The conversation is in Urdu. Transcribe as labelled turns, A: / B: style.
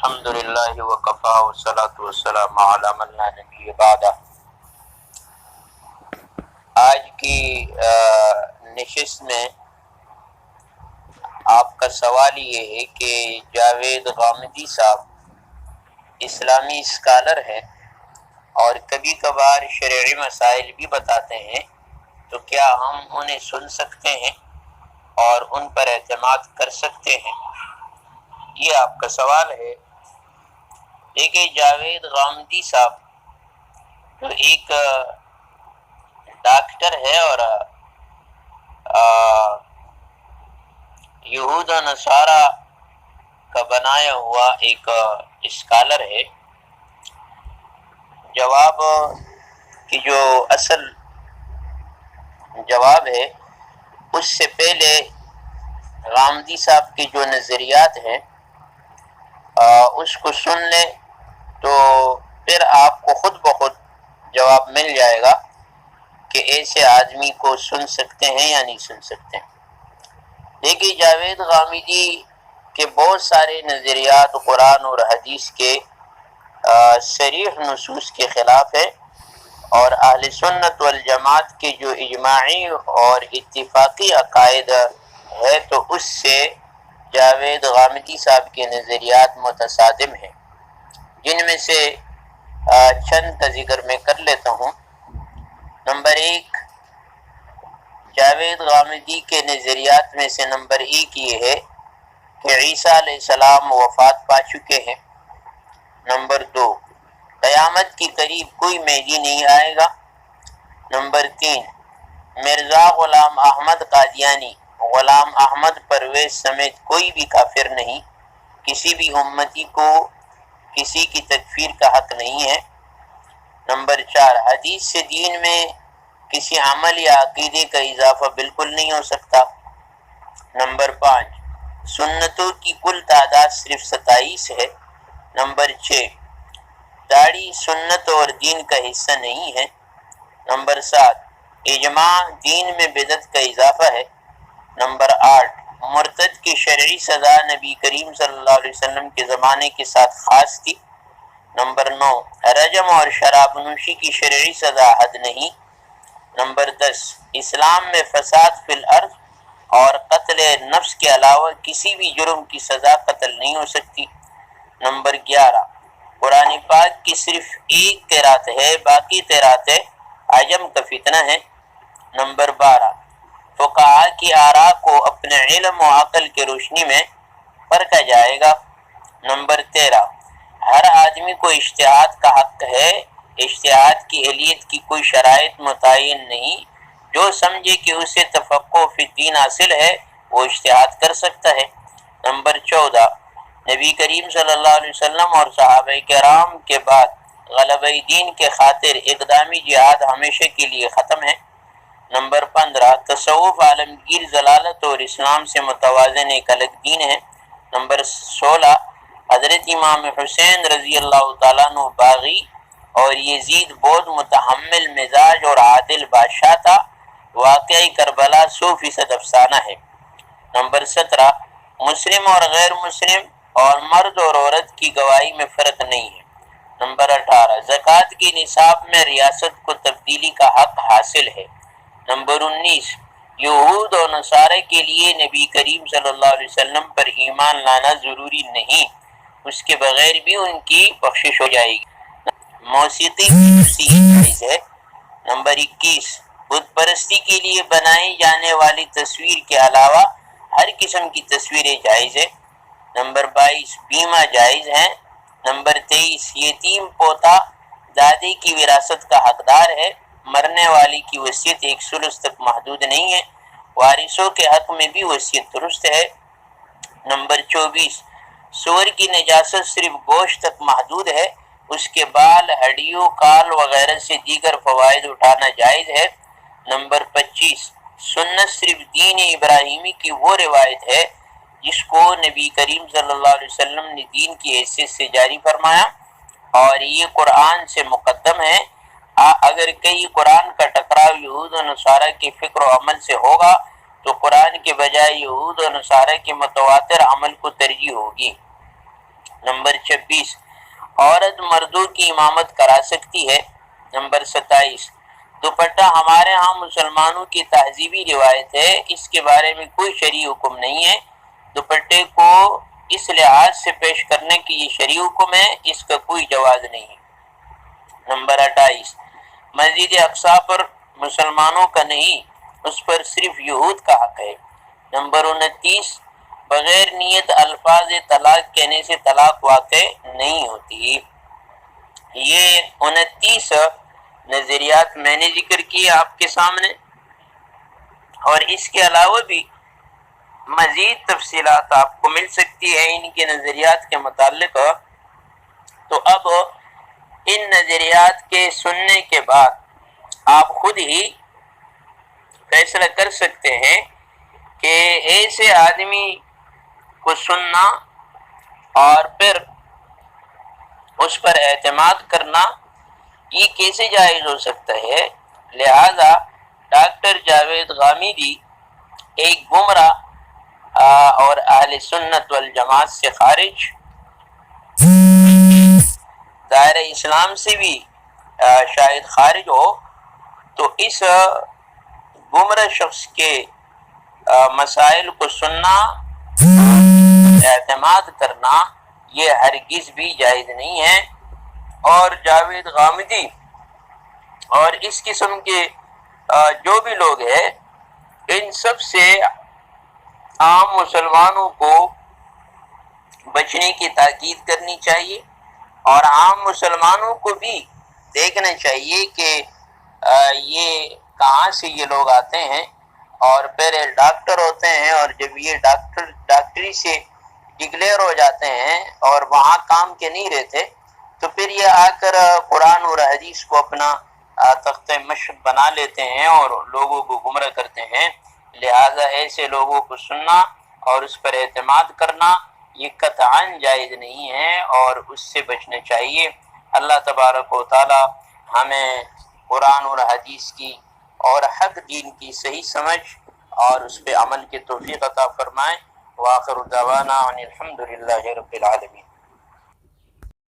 A: الحمد للہ وکفا والصلاۃ والسلام علی من لا نبی بعدہ۔ آج کی نشست میں آپ کا سوال یہ ہے کہ جاوید غامدی صاحب اسلامی اسکالر ہیں اور کبھی کبھار شرعی مسائل بھی بتاتے ہیں، تو کیا ہم انہیں سن سکتے ہیں اور ان پر اعتماد کر سکتے ہیں؟ یہ آپ کا سوال ہے۔ دیکھیے، جاوید غامدی صاحب تو ایک ڈاکٹر ہے اور یہود و نصارہ کا بنایا ہوا ایک اسکالر ہے۔ جواب کی جو اصل جواب ہے اس سے پہلے غامدی صاحب کے جو نظریات ہیں اس کو سن لیں تو پھر آپ کو خود بخود جواب مل جائے گا کہ ایسے آدمی کو سن سکتے ہیں یا نہیں سن سکتے ہیں۔ دیکھیے، جاوید غامدی کے بہت سارے نظریات قرآن اور حدیث کے صریح نصوص کے خلاف ہے، اور اہل سنت والجماعت کے جو اجماعی اور اتفاقی عقائد ہے تو اس سے جاوید غامدی صاحب کے نظریات متصادم ہیں، جن میں سے چند کا ذکر میں کر لیتا ہوں۔ نمبر ایک، جاوید غامدی کے نظریات میں سے نمبر ایک یہ ہے کہ عیسیٰ علیہ السلام وفات پا چکے ہیں۔ نمبر دو، قیامت کے قریب کوئی مہدی نہیں آئے گا۔ نمبر تین، مرزا غلام احمد قادیانی، غلام احمد پرویز سمیت کوئی بھی کافر نہیں، کسی بھی امتی کو کسی کی تکفیر کا حق نہیں ہے۔ نمبر چار، حدیث سے دین میں کسی عمل یا عقیدے کا اضافہ بالکل نہیں ہو سکتا۔ نمبر پانچ، سنتوں کی کل تعداد صرف 27 ہے۔ نمبر چھ، داڑھی سنت اور دین کا حصہ نہیں ہے۔ نمبر سات، اجماع دین میں بدعت کا اضافہ ہے۔ نمبر آٹھ، مرتد کی شرعی سزا نبی کریم صلی اللہ علیہ وسلم کے زمانے کے ساتھ خاص تھی۔ نمبر نو، رجم اور شراب نوشی کی شرعی سزا حد نہیں۔ نمبر 10، اسلام میں فساد فی الارض اور قتل نفس کے علاوہ کسی بھی جرم کی سزا قتل نہیں ہو سکتی۔ نمبر 11، قرآن پاک کی صرف ایک قرات ہے، باقی قراتیں عجم کا فتنہ ہے۔ نمبر 12، فقہاء کی آراء کو اپنے علم و عقل کی روشنی میں پرکھا جائے گا۔ نمبر 13، ہر آدمی کو اجتہاد کا حق ہے، اجتہاد کی اہلیت کی کوئی شرائط متعین نہیں، جو سمجھے کہ اسے تفقہ فی الدین حاصل ہے وہ اجتہاد کر سکتا ہے۔ نمبر 14، نبی کریم صلی اللہ علیہ وسلم اور صحابہ کرام کے بعد غلبہ دین کے خاطر اقدامی جہاد ہمیشہ کے لیے ختم ہے۔ نمبر 15، تصوف عالمگیر ضلالت اور اسلام سے متوازن ایک الگ دین ہے۔ نمبر 16، حضرت امام حسین رضی اللہ تعالیٰ عنہ باغی اور یزید بہت متحمل مزاج اور عادل بادشاہ تھا، واقعی کربلا 100% افسانہ ہے۔ نمبر 17، مسلم اور غیر مسلم اور مرد اور عورت کی گواہی میں فرق نہیں ہے۔ نمبر 18، زکوٰۃ کی نصاب میں ریاست کو تبدیلی کا حق حاصل ہے۔ نمبر 19، یہود اور نصارہ کے لیے نبی کریم صلی اللہ علیہ وسلم پر ایمان لانا ضروری نہیں، اس کے بغیر بھی ان کی بخشش ہو جائے گی۔ موسیقی جائز ہے۔ نمبر 21، بت پرستی کے لیے بنائی جانے والی تصویر کے علاوہ ہر قسم کی تصویریں جائز ہے۔ نمبر 22، بیمہ جائز ہے۔ نمبر 23، یتیم پوتا دادی کی وراثت کا حقدار ہے، مرنے والی کی وصیت 1 ثلث تک محدود نہیں ہے، وارثوں کے حق میں بھی وصیت درست ہے۔ نمبر 24، سور کی نجاست صرف گوشت تک محدود ہے، اس کے بال، ہڈیوں، کال وغیرہ سے دیگر فوائد اٹھانا جائز ہے۔ نمبر 25، سنت صرف دین ابراہیمی کی وہ روایت ہے جس کو نبی کریم صلی اللہ علیہ وسلم نے دین کی حیثیت سے جاری فرمایا، اور یہ قرآن سے مقدم ہے۔ اگر کئی قرآن کا ٹکراؤ یہود و نصارہ کے فکر و عمل سے ہوگا تو قرآن کے بجائے یہود و نصارہ کے متواتر عمل کو ترجیح ہوگی۔ نمبر 26 عورت مردوں کی امامت کرا سکتی ہے۔ نمبر 27 دوپٹہ ہمارے ہاں مسلمانوں کی تہذیبی روایت ہے، اس کے بارے میں کوئی شرعی حکم نہیں ہے۔ دوپٹے کو اس لحاظ سے پیش کرنے کی یہ شرعی حکم ہے، اس کا کوئی جواز نہیں ہے۔ نمبر 28 مسجد اقصی پر مسلمانوں کا نہیں، اس پر صرف یہود کا حق ہے۔ نمبر 29 بغیر نیت الفاظ طلاق کہنے سے طلاق واقع نہیں ہوتی۔ یہ 29 نظریات میں نے ذکر کیے آپ کے سامنے، اور اس کے علاوہ بھی مزید تفصیلات آپ کو مل سکتی ہے ان کے نظریات کے متعلق۔ تو اب ان نظریات کے سننے کے بعد آپ خود ہی فیصلہ کر سکتے ہیں کہ ایسے آدمی کو سننا اور پھر اس پر اعتماد کرنا یہ کیسے جائز ہو سکتا ہے۔ لہذا ڈاکٹر جاوید غامدی ایک گمراہ اور اہل سنت والجماعت سے خارج، دائرہ اسلام سے بھی شاید خارج ہو، تو اس گمراہ شخص کے مسائل کو سننا، اعتماد کرنا یہ ہرگز بھی جائز نہیں ہے۔ اور جاوید غامدی اور اس قسم کے جو بھی لوگ ہیں ان سب سے عام مسلمانوں کو بچنے کی تاکید کرنی چاہیے، اور عام مسلمانوں کو بھی دیکھنا چاہیے کہ یہ کہاں سے یہ لوگ آتے ہیں، اور پھر ڈاکٹر ہوتے ہیں، اور جب یہ ڈاکٹری سے ڈکلیئر ہو جاتے ہیں اور وہاں کام کے نہیں رہتے، تو پھر یہ آ کر قرآن اور حدیث کو اپنا تخت مشق بنا لیتے ہیں اور لوگوں کو گمراہ کرتے ہیں۔ لہذا ایسے لوگوں کو سننا اور اس پر اعتماد کرنا یہ قطعاً جائز نہیں ہے، اور اس سے بچنا چاہیے۔ اللہ تبارک و تعالی ہمیں قرآن اور حدیث کی اور حق دین کی صحیح سمجھ اور اس پہ عمل کی توفیق عطا فرمائے۔ وآخر دعوانا ان الحمد للہ رب العالمین۔